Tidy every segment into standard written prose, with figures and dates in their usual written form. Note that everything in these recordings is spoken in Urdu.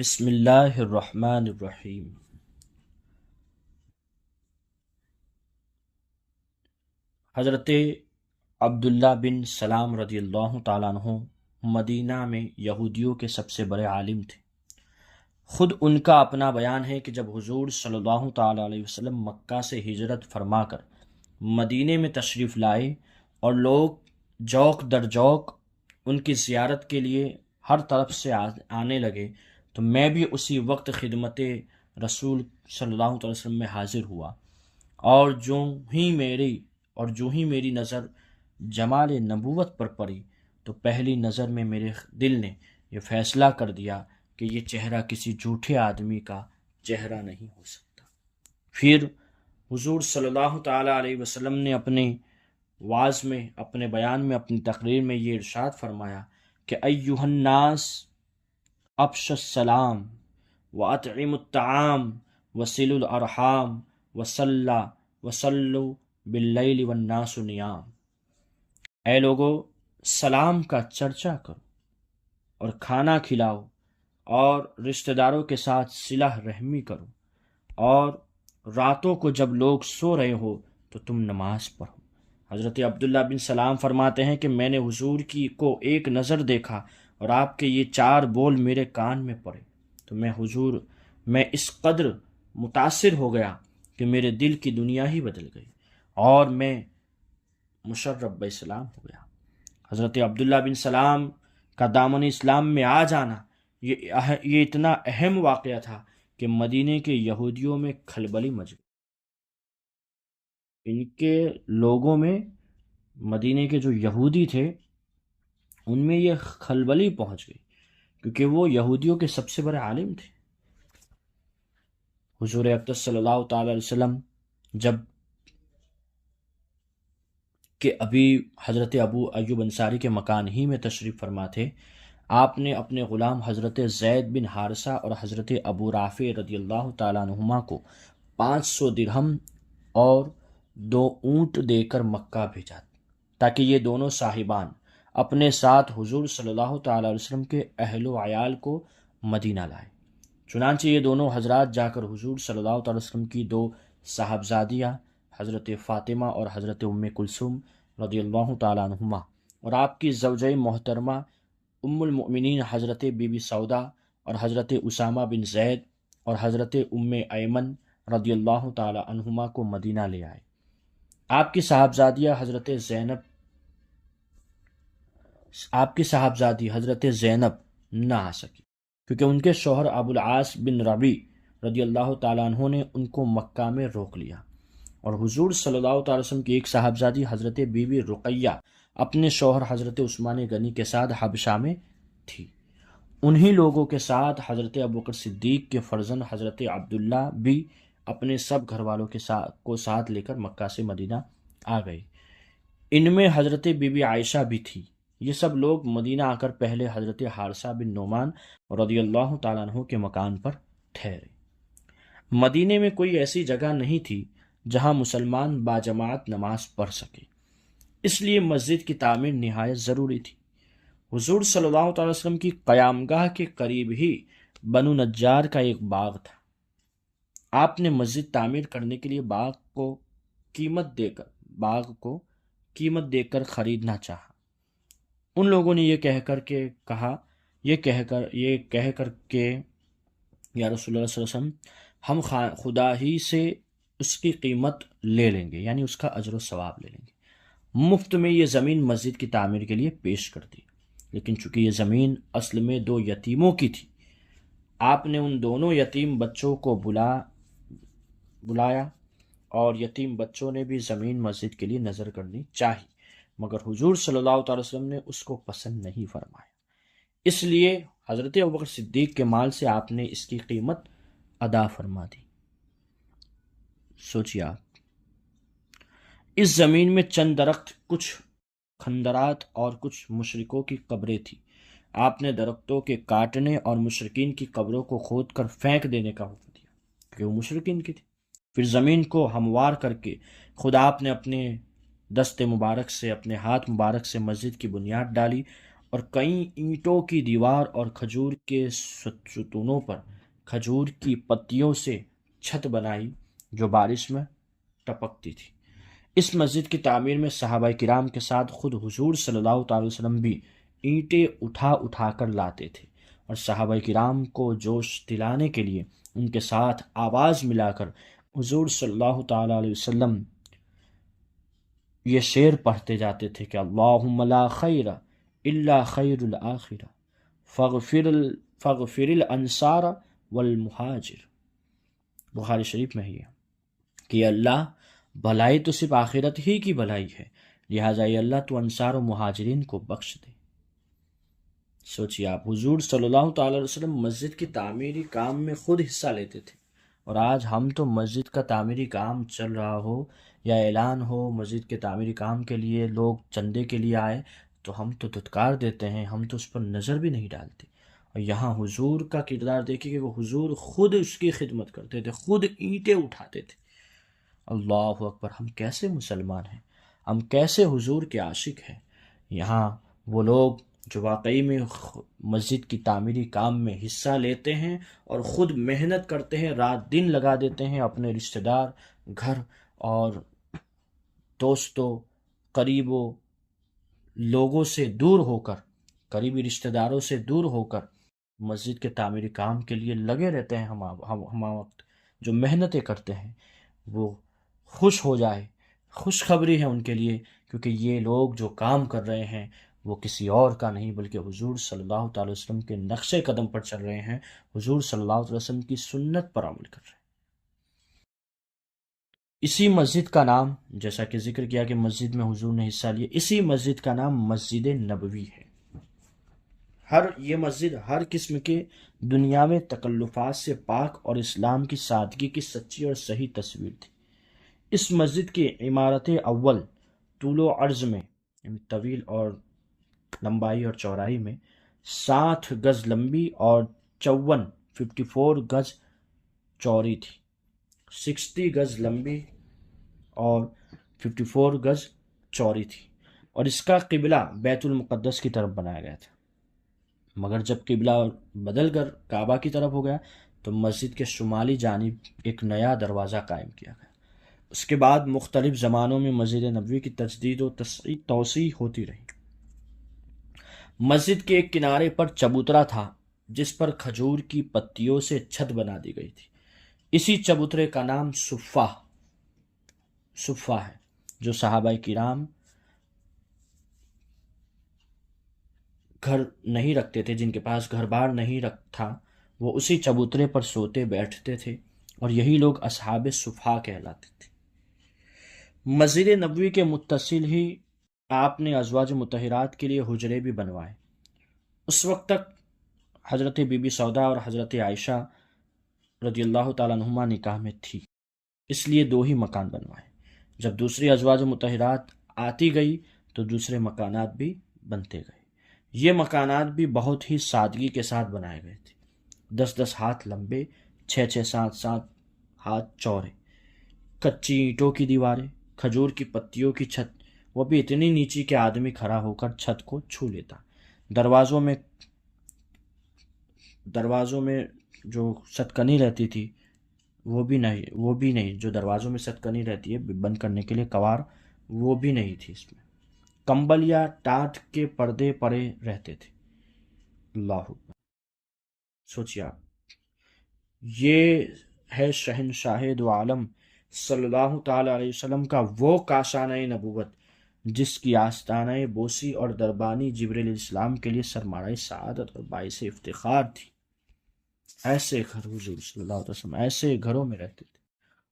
بسم اللہ الرحمن الرحیم۔ حضرت عبداللہ بن سلام رضی اللہ تعالیٰ عنہ مدینہ میں یہودیوں کے سب سے بڑے عالم تھے۔ خود ان کا اپنا بیان ہے کہ جب حضور صلی اللہ تعالیٰ علیہ وسلم مکہ سے ہجرت فرما کر مدینے میں تشریف لائے اور لوگ جوق در جوق ان کی زیارت کے لیے ہر طرف سے آنے لگے تو میں بھی اسی وقت خدمت رسول صلی اللہ علیہ وسلم میں حاضر ہوا، اور جو ہی میری نظر جمال نبوت پر پڑی تو پہلی نظر میں میرے دل نے یہ فیصلہ کر دیا کہ یہ چہرہ کسی جھوٹے آدمی کا چہرہ نہیں ہو سکتا۔ پھر حضور صلی اللہ تعالیٰ علیہ وسلم نے اپنے واعظ میں، اپنے بیان میں، اپنی تقریر میں یہ ارشاد فرمایا کہ ایھا الناس افشوا السلام واطعموا الطعام وصلوا الارحام وصلوا باللیل والناس نیام۔ اے لوگو، سلام کا چرچا کرو اور کھانا کھلاؤ اور رشتہ داروں کے ساتھ صلہ رحمی کرو، اور راتوں کو جب لوگ سو رہے ہو تو تم نماز پڑھو۔ حضرت عبداللہ بن سلام فرماتے ہیں کہ میں نے حضور کو ایک نظر دیکھا اور آپ کے یہ چار بول میرے کان میں پڑے تو میں اس قدر متاثر ہو گیا کہ میرے دل کی دنیا ہی بدل گئی اور میں مشرف باسلام ہو گیا۔ حضرت عبداللہ بن سلام کا دامن اسلام میں آ جانا یہ اتنا اہم واقعہ تھا کہ مدینے کے یہودیوں میں کھلبلی مچ گئی۔ ان کے لوگوں میں، مدینے کے جو یہودی تھے ان میں یہ کھلبلی پہنچ گئی، کیونکہ وہ یہودیوں کے سب سے بڑے عالم تھے۔ حضور اقدس صلی اللہ تعالی علیہ وسلم جب کہ ابھی حضرت ابو ایوب انصاری کے مکان ہی میں تشریف فرما تھے، آپ نے اپنے غلام حضرت زید بن حارثہ اور حضرت ابو رافع رضی اللہ تعالیٰ عنہما کو 500 درہم اور 2 اونٹ دے کر مکہ بھیجا تاکہ یہ دونوں صاحبان اپنے ساتھ حضور صلی اللہ تعالیٰ علیہ وسلم کے اہل و عیال کو مدینہ لائے۔ چنانچہ یہ دونوں حضرات جا کر حضور صلی اللہ تعالیٰ علیہ وسلم کی 2 صاحبزادیاں حضرت فاطمہ اور حضرت ام کلثوم رضی اللہ تعالیٰ عنہما اور آپ کی زوجہ محترمہ ام المؤمنین حضرت بی بی سودا اور حضرت اسامہ بن زید اور حضرت ام ایمن رضی اللہ تعالیٰ عنہما کو مدینہ لے آئے۔ آپ کی صاحبزادی حضرت زینب نہ آ سکی کیونکہ ان کے شوہر ابو العاص بن ربیع رضی اللہ تعالیٰ عنہ نے ان کو مکہ میں روک لیا، اور حضور صلی اللہ تعالی وسلم کی ایک صاحبزادی حضرت بی بی رقیہ اپنے شوہر حضرت عثمان غنی کے ساتھ حبشہ میں تھی۔ انہی لوگوں کے ساتھ حضرت ابوبکر صدیق کے فرزند حضرت عبداللہ بھی اپنے سب گھر والوں کو ساتھ لے کر مکہ سے مدینہ آ گئے۔ ان میں حضرت بی بی عائشہ بھی تھی۔ یہ سب لوگ مدینہ آ کر پہلے حضرت حارثہ بن نعمان رضی اللہ تعالیٰ عنہ کے مکان پر ٹھہرے۔ مدینے میں کوئی ایسی جگہ نہیں تھی جہاں مسلمان باجماعت نماز پڑھ سکے، اس لیے مسجد کی تعمیر نہایت ضروری تھی۔ حضور صلی اللہ تعالی وسلم کی قیامگاہ کے قریب ہی بنو نجار کا ایک باغ تھا۔ آپ نے مسجد تعمیر کرنے کے لیے باغ کو قیمت دے کر خریدنا چاہا۔ ان لوگوں نے یہ کہہ کر کہ یا رسول اللہ صلی اللہ علیہ وسلم، ہم خدا ہی سے اس کی قیمت لے لیں گے، یعنی اس کا اجر و ثواب لے لیں گے۔ مفت میں یہ زمین مسجد کی تعمیر کے لیے پیش کر دی، لیکن چونکہ یہ زمین اصل میں 2 یتیموں کی تھی، آپ نے ان دونوں یتیم بچوں کو بلایا اور یتیم بچوں نے بھی زمین مسجد کے لیے نظر کرنی چاہی، مگر حضور صلی اللہ تعالی وسلم نے اس کو پسند نہیں فرمایا۔ اس لیے حضرت ابوبکر صدیق کے مال سے آپ نے اس کی قیمت ادا فرما دی۔ سوچیے آپ، اس زمین میں چند درخت، کچھ کھندرات اور کچھ مشرکوں کی قبریں تھیں۔ آپ نے درختوں کے کاٹنے اور مشرکین کی قبروں کو کھود کر پھینک دینے کا حکم دیا کہ وہ مشرکین کی تھی۔ پھر زمین کو ہموار کر کے خود آپ نے اپنے دست مبارک سے، اپنے ہاتھ مبارک سے مسجد کی بنیاد ڈالی اور کئی اینٹوں کی دیوار اور کھجور کے ستونوں پر کھجور کی پتیوں سے چھت بنائی جو بارش میں ٹپکتی تھی۔ اس مسجد کی تعمیر میں صحابہ کرام کے ساتھ خود حضور صلی اللہ تعالی وسلم بھی اینٹیں اٹھا اٹھا کر لاتے تھے، اور صحابہ کرام کو جوش دلانے کے لیے ان کے ساتھ آواز ملا کر حضور صلی اللہ تعالی علیہ وسلم یہ شعر پڑھتے جاتے تھے کہ اللہم لا خیر الا خیر الآخرہ فاغفر الانصار والمہاجر۔ بخاری شریف میں ہی ہے کہ اللہ بھلائی تو صرف آخرت ہی کی بھلائی ہے، لہٰذا یہ اللہ تو انصار و مہاجرین کو بخش دے۔ سوچیے آپ، حضور صلی اللہ تعالی علیہ وسلم مسجد کی تعمیری کام میں خود حصہ لیتے تھے، اور آج ہم تو مسجد کا تعمیری کام چل رہا ہو یا اعلان ہو مسجد کے تعمیری کام کے لیے لوگ چندے کے لیے آئے تو ہم تو دھتکار دیتے ہیں، ہم تو اس پر نظر بھی نہیں ڈالتے۔ اور یہاں حضور کا کردار دیکھیے کہ وہ حضور خود اس کی خدمت کرتے تھے، خود اینٹیں اٹھاتے تھے۔ اللہ اکبر! ہم کیسے مسلمان ہیں، ہم کیسے حضور کے عاشق ہیں۔ یہاں وہ لوگ جو واقعی میں مسجد کی تعمیری کام میں حصہ لیتے ہیں اور خود محنت کرتے ہیں، رات دن لگا دیتے ہیں، اپنے رشتہ دار، گھر اور دوستوں، قریبوں، لوگوں سے دور ہو کر، قریبی رشتہ داروں سے دور ہو کر مسجد کے تعمیری کام کے لیے لگے رہتے ہیں۔ ہم وقت جو محنتیں کرتے ہیں وہ خوش ہو جائے، خوشخبری ہے ان کے لیے، کیونکہ یہ لوگ جو کام کر رہے ہیں وہ کسی اور کا نہیں بلکہ حضور صلی اللہ تعالی وسلم کے نقش قدم پر چل رہے ہیں، حضور صلی اللہ علیہ وسلم کی سنت پر عمل کر رہے ہیں۔ اسی مسجد کا نام، جیسا کہ ذکر کیا کہ مسجد میں حضور نے حصہ لیا، اسی مسجد کا نام مسجد نبوی ہے۔ یہ مسجد ہر قسم کے دنیا میں تکلفات سے پاک اور اسلام کی سادگی کی سچی اور صحیح تصویر تھی۔ اس مسجد کی عمارت اول طول و عرض میں، طویل اور لمبائی اور چوڑائی میں 60 گز لمبی اور 54 گز چوڑی تھی، 60 گز لمبی اور 54 گز چوڑی تھی، اور اس کا قبلہ بیت المقدس کی طرف بنایا گیا تھا۔ مگر جب قبلہ بدل کر کعبہ کی طرف ہو گیا تو مسجد کے شمالی جانب ایک نیا دروازہ قائم کیا گیا۔ اس کے بعد مختلف زمانوں میں مسجد نبوی کی تجدید و توسیع ہوتی رہی۔ مسجد کے ایک کنارے پر چبوترا تھا جس پر کھجور کی پتیوں سے چھت بنا دی گئی تھی۔ اسی چبوترے کا نام صفہ ہے۔ جو صحابہ کرام گھر نہیں رکھتے تھے، جن کے پاس گھر بار نہیں تھا، وہ اسی چبوترے پر سوتے بیٹھتے تھے، اور یہی لوگ اصحاب صفہ کہلاتے تھے۔ مسجد نبوی کے متصل ہی آپ نے ازواج مطہرات کے لیے حجرے بھی بنوائے۔ اس وقت تک حضرت بی بی سودا اور حضرت عائشہ رضی اللہ تعالیٰ عنہما نکاح میں تھی، اس لیے 2 ہی مکان بنوائے۔ جب دوسری ازواج مطہرات آتی گئی تو دوسرے مکانات بھی بنتے گئے۔ یہ مکانات بھی بہت ہی سادگی کے ساتھ بنائے گئے تھے، 10 ہاتھ لمبے، 7 ہاتھ چوڑے، کچی اینٹوں کی دیواریں، کھجور کی پتیوں کی چھت، وہ بھی اتنی نیچی کہ آدمی کھڑا ہو کر چھت کو چھو لیتا۔ دروازوں میں جو ستکنی رہتی تھی وہ بھی نہیں جو دروازوں میں ستکنی رہتی ہے بند کرنے کے لیے کوار، وہ بھی نہیں تھی۔ اس میں کمبل یا ٹاٹ کے پردے پڑے رہتے تھے۔ اللہ اکبر! سوچیے آپ، یہ ہے شہنشاہ دو عالم صلی اللہ تعالی علیہ وسلم کا وہ کاشانہ نبوت جس کی آستانہ بوسی اور دربانی جبریل علیہ السلام کے لیے سرمایہ سعادت اور باعث افتخار تھی۔ ایسے گھر حضور صلی اللہ علیہ وسلم ایسے گھروں میں رہتے تھے۔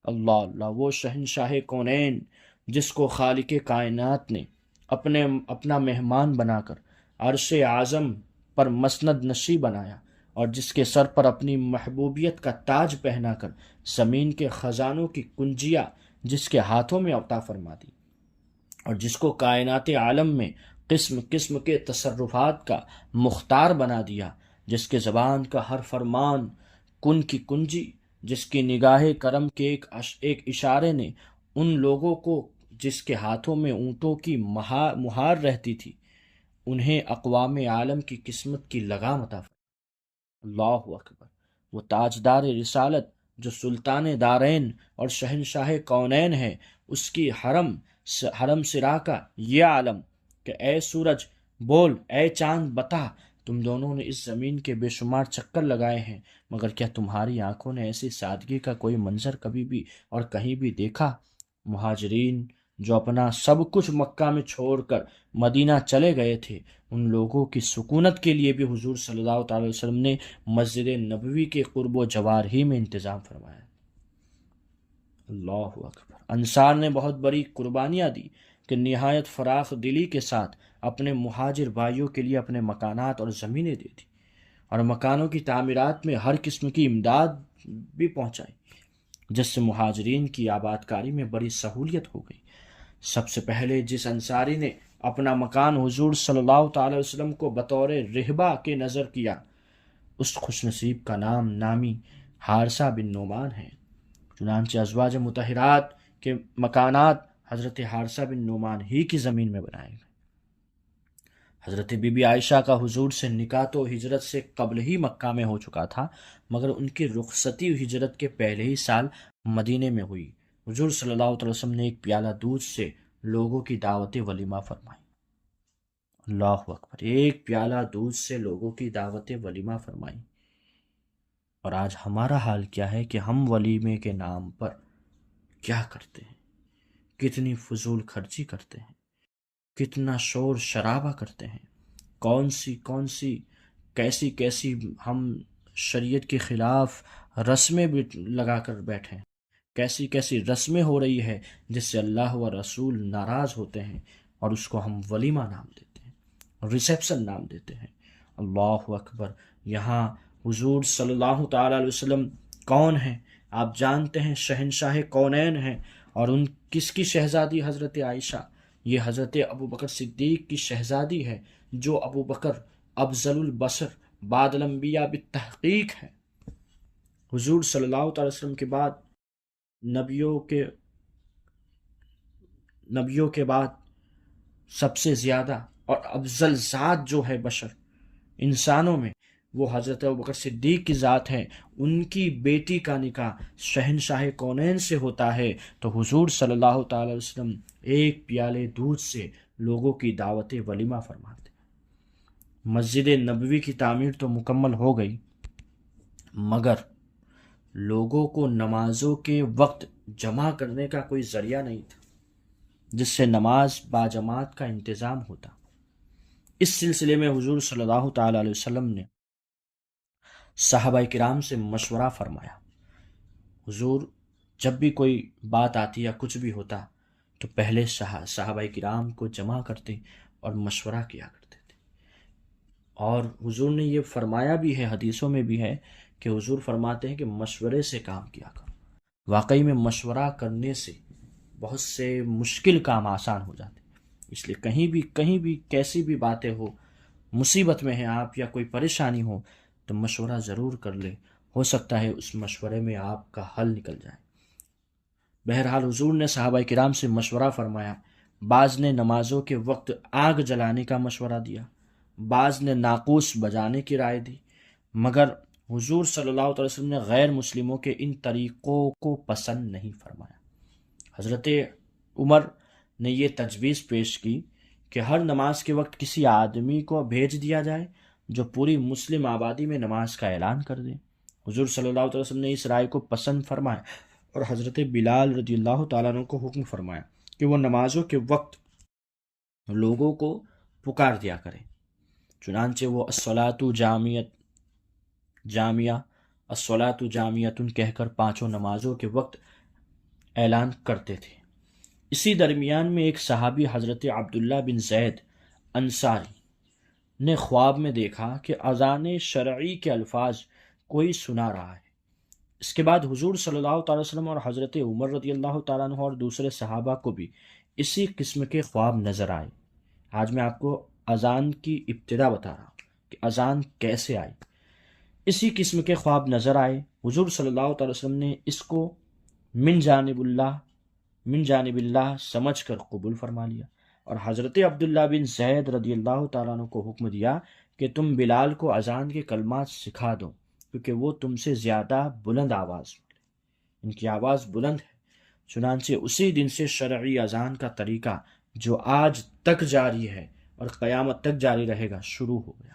اللہ! وہ شہنشاہ کونین جس کو خالق کائنات نے اپنا مہمان بنا کر عرش اعظم پر مسند نشی بنایا، اور جس کے سر پر اپنی محبوبیت کا تاج پہنا کر زمین کے خزانوں کی کنجیاں جس کے ہاتھوں میں عطا فرما دی، اور جس کو کائنات عالم میں قسم قسم کے تصرفات کا مختار بنا دیا، جس کے زبان کا ہر فرمان کن کی کنجی، جس کی نگاہ کرم کے ایک اشارے نے ان لوگوں کو جس کے ہاتھوں میں اونٹوں کی مہار رہتی تھی انہیں اقوام عالم کی قسمت کی لگام عطا فرمائے۔ اللہ اکبر۔ وہ تاجدار رسالت جو سلطان دارین اور شہنشاہ کونین ہے، اس کی حرم سرا کا یہ عالم کہ اے سورج بول، اے چاند بتا، تم دونوں نے اس زمین کے بے شمار چکر لگائے ہیں، مگر کیا تمہاری آنکھوں نے ایسی سادگی کا کوئی منظر کبھی بھی اور کہیں بھی دیکھا؟ مہاجرین جو اپنا سب کچھ مکہ میں چھوڑ کر مدینہ چلے گئے تھے، ان لوگوں کی سکونت کے لیے بھی حضور صلی اللہ تعالی وسلم نے مسجد نبوی کے قرب و جوار ہی میں انتظام فرمایا۔ اللہ اکبر۔ انصار نے بہت بڑی قربانیاں دی کہ نہایت فراخ دلی کے ساتھ اپنے مہاجر بھائیوں کے لیے اپنے مکانات اور زمینیں دے دی، اور مکانوں کی تعمیرات میں ہر قسم کی امداد بھی پہنچائی، جس سے مہاجرین کی آباد کاری میں بڑی سہولیت ہو گئی۔ سب سے پہلے جس انصاری نے اپنا مکان حضور صلی اللہ تعالی وسلم کو بطور رہبہ کے نظر کیا، اس خوش نصیب کا نام نامی حارثہ بن نعمان ہے۔ چنانچہ ازواج مطہرات کے مکانات حضرت حارثہ بن نعمان ہی کی زمین میں بنائے گئے۔ حضرت بی بی عائشہ کا حضور سے نکاح تو ہجرت سے قبل ہی مکہ میں ہو چکا تھا، مگر ان کی رخصتی ہجرت کے پہلے ہی سال مدینے میں ہوئی۔ حضور صلی اللہ علیہ وسلم نے ایک پیالہ دودھ سے لوگوں کی دعوت ولیمہ فرمائی۔ اللہ اکبر۔ ایک پیالہ دودھ سے لوگوں کی دعوت ولیمہ فرمائی۔ اور آج ہمارا حال کیا ہے کہ ہم ولیمے کے نام پر کیا کرتے ہیں، کتنی فضول خرچی کرتے ہیں، کتنا شور شرابہ کرتے ہیں، کون سی کیسی ہم شریعت کے خلاف رسمیں بھی لگا کر بیٹھے ہیں، کیسی رسمیں ہو رہی ہے جس سے اللہ و رسول ناراض ہوتے ہیں، اور اس کو ہم ولیمہ نام دیتے ہیں، ریسیپشن نام دیتے ہیں۔ اللہ اکبر۔ یہاں حضور صلی اللہ تعالی علیہ وسلم کون ہیں؟ آپ جانتے ہیں، شہنشاہ کونین ہیں، اور ان کس کی شہزادی؟ حضرت عائشہ۔ یہ حضرت ابوبکر صدیق کی شہزادی ہے، جو ابوبکر افضل البشر بعد الانبیاء بالتحقیق ہے۔ حضور صلی اللہ تعالی وسلم کے بعد نبیوں کے بعد سب سے زیادہ اور افضل ذات جو ہے بشر انسانوں میں، وہ حضرت ابوبکر صدیق کی ذات ہے۔ ان کی بیٹی کا نکاح شہنشاہ کونین سے ہوتا ہے، تو حضور صلی اللہ تعالی وسلم ایک پیالے دودھ سے لوگوں کی دعوت ولیمہ فرماتے۔ مسجد نبوی کی تعمیر تو مکمل ہو گئی، مگر لوگوں کو نمازوں کے وقت جمع کرنے کا کوئی ذریعہ نہیں تھا جس سے نماز باجماعت کا انتظام ہوتا۔ اس سلسلے میں حضور صلی اللہ تعالی علیہ وسلم نے صحابہ کرام سے مشورہ فرمایا۔ حضور جب بھی کوئی بات آتی یا کچھ بھی ہوتا تو پہلے صحابہ کرام کو جمع کرتے اور مشورہ کیا کرتے تھے، اور حضور نے یہ فرمایا بھی ہے، حدیثوں میں بھی ہے کہ حضور فرماتے ہیں کہ مشورے سے کام کیا کرو۔ واقعی میں مشورہ کرنے سے بہت سے مشکل کام آسان ہو جاتے، اس لیے کہیں بھی کیسی بھی باتیں ہو، مصیبت میں ہیں آپ یا کوئی پریشانی ہو تو مشورہ ضرور کر لے، ہو سکتا ہے اس مشورے میں آپ کا حل نکل جائے۔ بہرحال حضور نے صحابہ کرام سے مشورہ فرمایا۔ بعض نے نمازوں کے وقت آگ جلانے کا مشورہ دیا، بعض نے ناقوس بجانے کی رائے دی، مگر حضور صلی اللہ علیہ وسلم نے غیر مسلموں کے ان طریقوں کو پسند نہیں فرمایا۔ حضرت عمر نے یہ تجویز پیش کی کہ ہر نماز کے وقت کسی آدمی کو بھیج دیا جائے جو پوری مسلم آبادی میں نماز کا اعلان کر دے۔ حضور صلی اللہ علیہ وسلم نے اس رائے کو پسند فرمایا، اور حضرت بلال رضی اللہ تعالیٰ عنہ کو حکم فرمایا کہ وہ نمازوں کے وقت لوگوں کو پکار دیا کریں۔ چنانچہ وہ الصلاۃ جامعۃ کہہ کر پانچوں نمازوں کے وقت اعلان کرتے تھے۔ اسی درمیان میں ایک صحابی حضرت عبداللہ بن زید انصاری نے خواب میں دیکھا کہ اذان شرعی کے الفاظ کوئی سنا رہا ہے۔ اس کے بعد حضور صلی اللہ تعالی وسلم اور حضرت عمر رضی اللہ تعالیٰ عنہ اور دوسرے صحابہ کو بھی اسی قسم کے خواب نظر آئے۔ آج میں آپ کو اذان کی ابتدا بتا رہا ہوں کہ اذان کیسے آئی۔ اسی قسم کے خواب نظر آئے۔ حضور صلی اللہ تعالی وسلم نے اس کو من جانب اللہ سمجھ کر قبول فرما لیا، اور حضرت عبداللہ بن زید رضی اللہ تعالیٰ عنہ کو حکم دیا کہ تم بلال کو اذان کے کلمات سکھا دو، کیونکہ وہ تم سے زیادہ بلند آواز، ان کی آواز بلند ہے۔ چنانچہ اسی دن سے شرعی اذان کا طریقہ جو آج تک جاری ہے اور قیامت تک جاری رہے گا شروع ہو گیا۔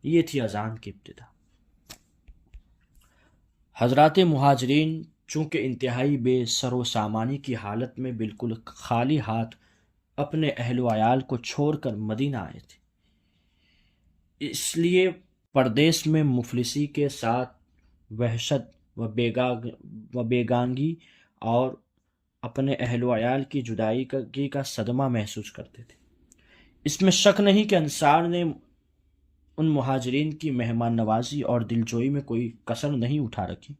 یہ تھی اذان کی ابتدا۔ حضرات مہاجرین چونکہ انتہائی بے سر و سامانی کی حالت میں بالکل خالی ہاتھ اپنے اہل و عیال کو چھوڑ کر مدینہ آئے تھے، اس لیے پردیس میں مفلسی کے ساتھ وحشت و بیگانگی اور اپنے اہل و عیال کی جدائی کا صدمہ محسوس کرتے تھے۔ اس میں شک نہیں کہ انصار نے ان مہاجرین کی مہمان نوازی اور دلجوئی میں کوئی کسر نہیں اٹھا رکھی،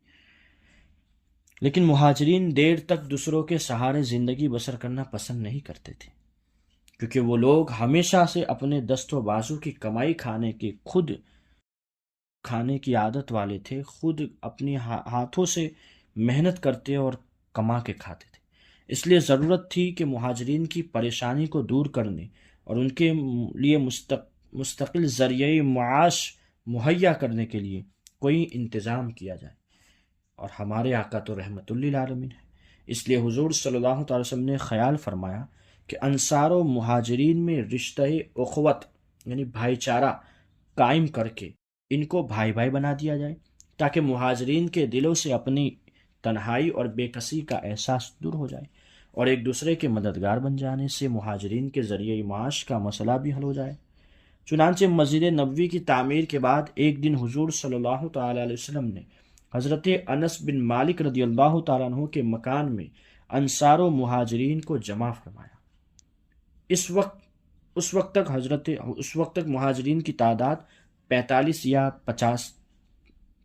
لیکن مہاجرین دیر تک دوسروں کے سہارے زندگی بسر کرنا پسند نہیں کرتے تھے، کیونکہ وہ لوگ ہمیشہ سے اپنے دست و بازو کی کمائی خود کھانے کی عادت والے تھے، خود اپنی ہاتھوں سے محنت کرتے اور کما کے کھاتے تھے۔ اس لیے ضرورت تھی کہ مہاجرین کی پریشانی کو دور کرنے اور ان کے لیے مستقل ذریعہ معاش مہیا کرنے کے لیے کوئی انتظام کیا جائے، اور ہمارے آقا تو رحمت للعالمین ہے۔ اس لیے حضور صلی اللہ تعالی وسلم نے خیال فرمایا کہ انصار و مہاجرین میں رشتہ اخوت یعنی بھائی چارہ قائم کر کے ان کو بھائی بھائی بنا دیا جائے، تاکہ مہاجرین کے دلوں سے اپنی تنہائی اور بے کسی کا احساس دور ہو جائے، اور ایک دوسرے کے مددگار بن جانے سے مہاجرین کے ذریعہ معاش کا مسئلہ بھی حل ہو جائے۔ چنانچہ مسجد نبوی کی تعمیر کے بعد ایک دن حضور صلی اللہ تعالی علیہ وسلم نے حضرت انس بن مالک رضی اللہ تعالیٰ عنہ کے مکان میں انصار و مہاجرین کو جمع فرمایا۔ اس وقت تک مہاجرین کی تعداد 45 یا 50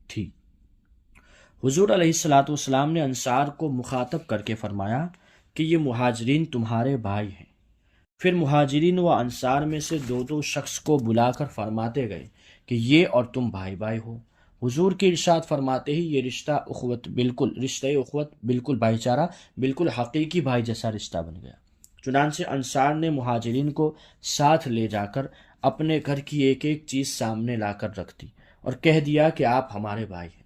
تھی۔ حضور علیہ الصلاۃ والسلام نے انصار کو مخاطب کر کے فرمایا کہ یہ مہاجرین تمہارے بھائی ہیں۔ پھر مہاجرین و انصار میں سے دو شخص کو بلا کر فرماتے گئے کہ یہ اور تم بھائی بھائی ہو۔ حضور کی ارشاد فرماتے ہی یہ رشتہ اخوت بالکل بھائی چارہ بالکل حقیقی بھائی جیسا رشتہ بن گیا۔ چنانچہ انصار نے مہاجرین کو ساتھ لے جا کر اپنے گھر کی ایک ایک چیز سامنے لا کر رکھ دی اور کہہ دیا کہ آپ ہمارے بھائی ہیں،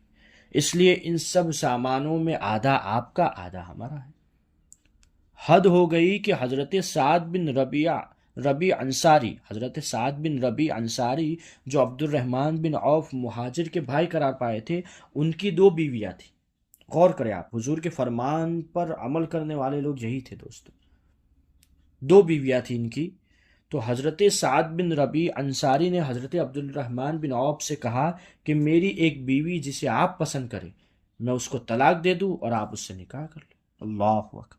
اس لیے ان سب سامانوں میں آدھا آپ کا آدھا ہمارا ہے۔ حد ہو گئی کہ حضرت سعد بن ربیع انصاری جو عبد الرحمن بن عوف مہاجر کے بھائی قرار پائے تھے، ان کی 2 بیویاں تھیں۔ غور کریں آپ، حضور کے فرمان پر عمل کرنے والے لوگ یہی تھے دوستو۔ 2 بیویاں تھیں ان کی، تو حضرت سعد بن ربیع انصاری نے حضرت عبد الرحمن بن عوف سے کہا کہ میری ایک بیوی جسے آپ پسند کریں، میں اس کو طلاق دے دوں اور آپ اس سے نکاح کر لیں۔ اللہ اکبر!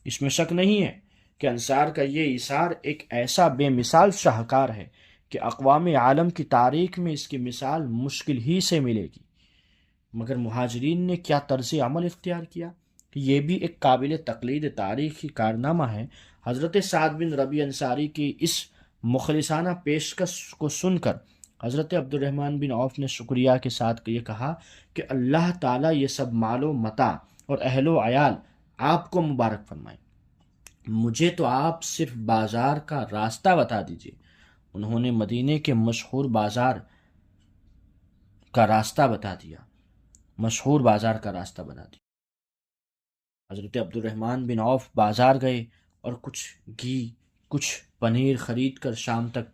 اس میں شک نہیں ہے کہ انصار کا یہ ایثار ایک ایسا بے مثال شاہکار ہے کہ اقوام عالم کی تاریخ میں اس کی مثال مشکل ہی سے ملے گی۔ مگر مہاجرین نے کیا طرز عمل اختیار کیا کہ یہ بھی ایک قابل تقلید تاریخی کارنامہ ہے۔ حضرت سعد بن ربیع انصاری کی اس مخلصانہ پیشکش کو سن کر حضرت عبد الرحمن بن عوف نے شکریہ کے ساتھ یہ کہا کہ اللہ تعالیٰ یہ سب مال و متاع اور اہل و عیال آپ کو مبارک فرمائے، مجھے تو آپ صرف بازار کا راستہ بتا دیجیے۔ انہوں نے مدینے کے مشہور بازار کا راستہ بتا دیا۔ حضرت عبد الرحمن بن عوف بازار گئے اور کچھ گھی کچھ پنیر خرید کر شام تک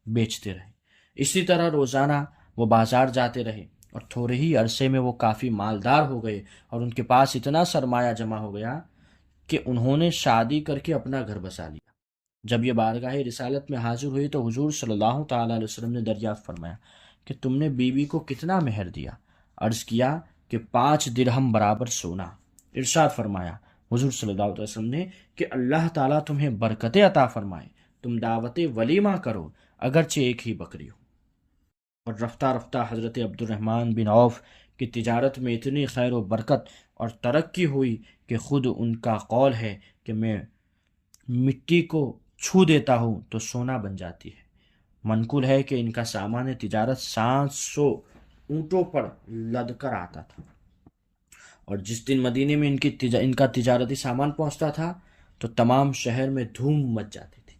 بیچتے رہے۔ اسی طرح روزانہ وہ بازار جاتے رہے اور تھوڑے ہی عرصے میں وہ کافی مالدار ہو گئے اور ان کے پاس اتنا سرمایہ جمع ہو گیا کہ انہوں نے شادی کر کے اپنا گھر بسا لیا۔ جب یہ بارگاہ رسالت میں حاضر ہوئی تو حضور صلی اللہ تعالی علیہ وسلم نے دریافت فرمایا کہ تم نے بیوی کو کتنا مہر دیا؟ عرض کیا کہ 5 درہم برابر سونا۔ ارشاد فرمایا حضور صلی اللہ علیہ وسلم نے کہ اللہ تعالیٰ تمہیں برکتیں عطا فرمائے، تم دعوت ولیمہ کرو اگرچہ ایک ہی بکری ہو۔ اور رفتہ رفتہ حضرت عبد الرحمن بن عوف کی تجارت میں اتنی خیر و برکت اور ترقی ہوئی کہ خود ان کا قول ہے کہ میں مٹی کو چھو دیتا ہوں تو سونا بن جاتی ہے۔ منقول ہے کہ ان کا سامان تجارت 700 اونٹوں پر لد کر آتا تھا، اور جس دن مدینے میں ان کا تجارتی سامان پہنچتا تھا تو تمام شہر میں دھوم مچ جاتی تھی۔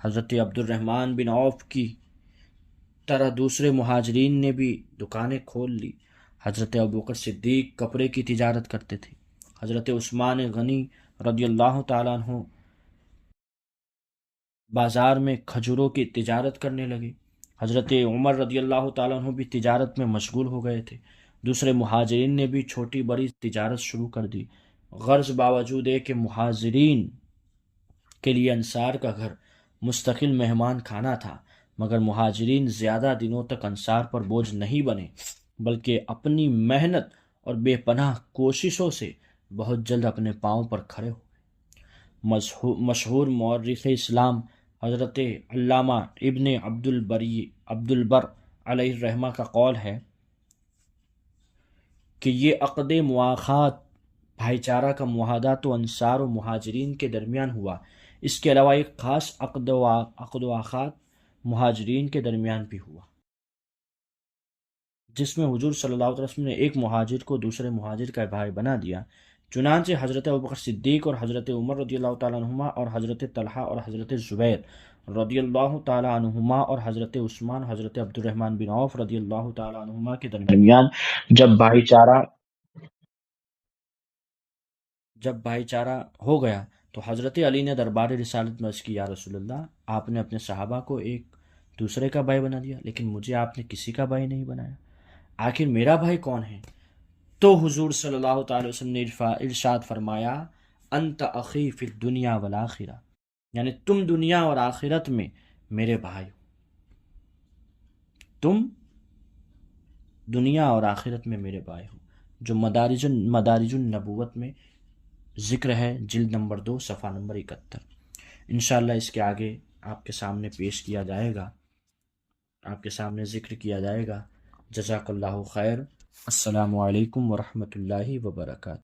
حضرت عبد الرحمن بن عوف کی طرح دوسرے مہاجرین نے بھی دکانیں کھول لی۔ حضرت ابوبکر صدیق کپڑے کی تجارت کرتے تھے۔ حضرت عثمان غنی رضی اللہ تعالیٰ عنہ بازار میں کھجوروں کی تجارت کرنے لگے۔ حضرت عمر رضی اللہ تعالیٰ عنہ بھی تجارت میں مشغول ہو گئے تھے۔ دوسرے مہاجرین نے بھی چھوٹی بڑی تجارت شروع کر دی۔ غرض باوجود ہے کہ مہاجرین کے لیے انصار کا گھر مستقل مہمان خانہ تھا، مگر مہاجرین زیادہ دنوں تک انصار پر بوجھ نہیں بنے، بلکہ اپنی محنت اور بے پناہ کوششوں سے بہت جلد اپنے پاؤں پر کھڑے ہو۔ مشہور مورخ اسلام حضرت علامہ ابن عبد البر علیہ الرحمہ کا قول ہے کہ یہ عقد مواخات بھائی چارہ کا معاہدہ تو انصار و مہاجرین کے درمیان ہوا، اس کے علاوہ ایک خاص عقد و عقد مہاجرین کے درمیان بھی ہوا، جس میں حضور صلی اللہ علیہ وسلم نے ایک مہاجر کو دوسرے مہاجر کا بھائی بنا دیا۔ چنانچہ حضرت ابوبکر صدیق اور حضرت عمر رضی اللہ تعالیٰ عنہما اور حضرت طلحہ اور حضرت زبیر رضی اللہ تعالیٰ عنہما اور حضرت عثمان حضرت عبد الرحمن بن عوف رضی اللہ تعالیٰ عنہما کے درمیان جب بھائی چارہ ہو گیا تو حضرت علی نے دربار رسالت میں عرض کی، یا رسول اللہ، آپ نے اپنے صحابہ کو ایک دوسرے کا بھائی بنا دیا، لیکن مجھے آپ نے کسی کا بھائی نہیں بنایا، آخر میرا بھائی کون ہے؟ تو حضور صلی اللہ تعالی وسلم نے ارشاد فرمایا، انت اخی فی الدنیا والآخرہ، یعنی تم دنیا اور آخرت میں میرے بھائی ہو، تم دنیا اور آخرت میں میرے بھائی ہو، جو مدارج النبوت میں ذکر ہے، جلد نمبر 2 صفحہ نمبر 71۔ انشاءاللہ اس کے آگے آپ کے سامنے پیش کیا جائے گا، آپ کے سامنے ذکر کیا جائے گا۔ جزاک اللہ خیر۔ السلام علیکم ورحمۃ اللہ وبرکاتہ۔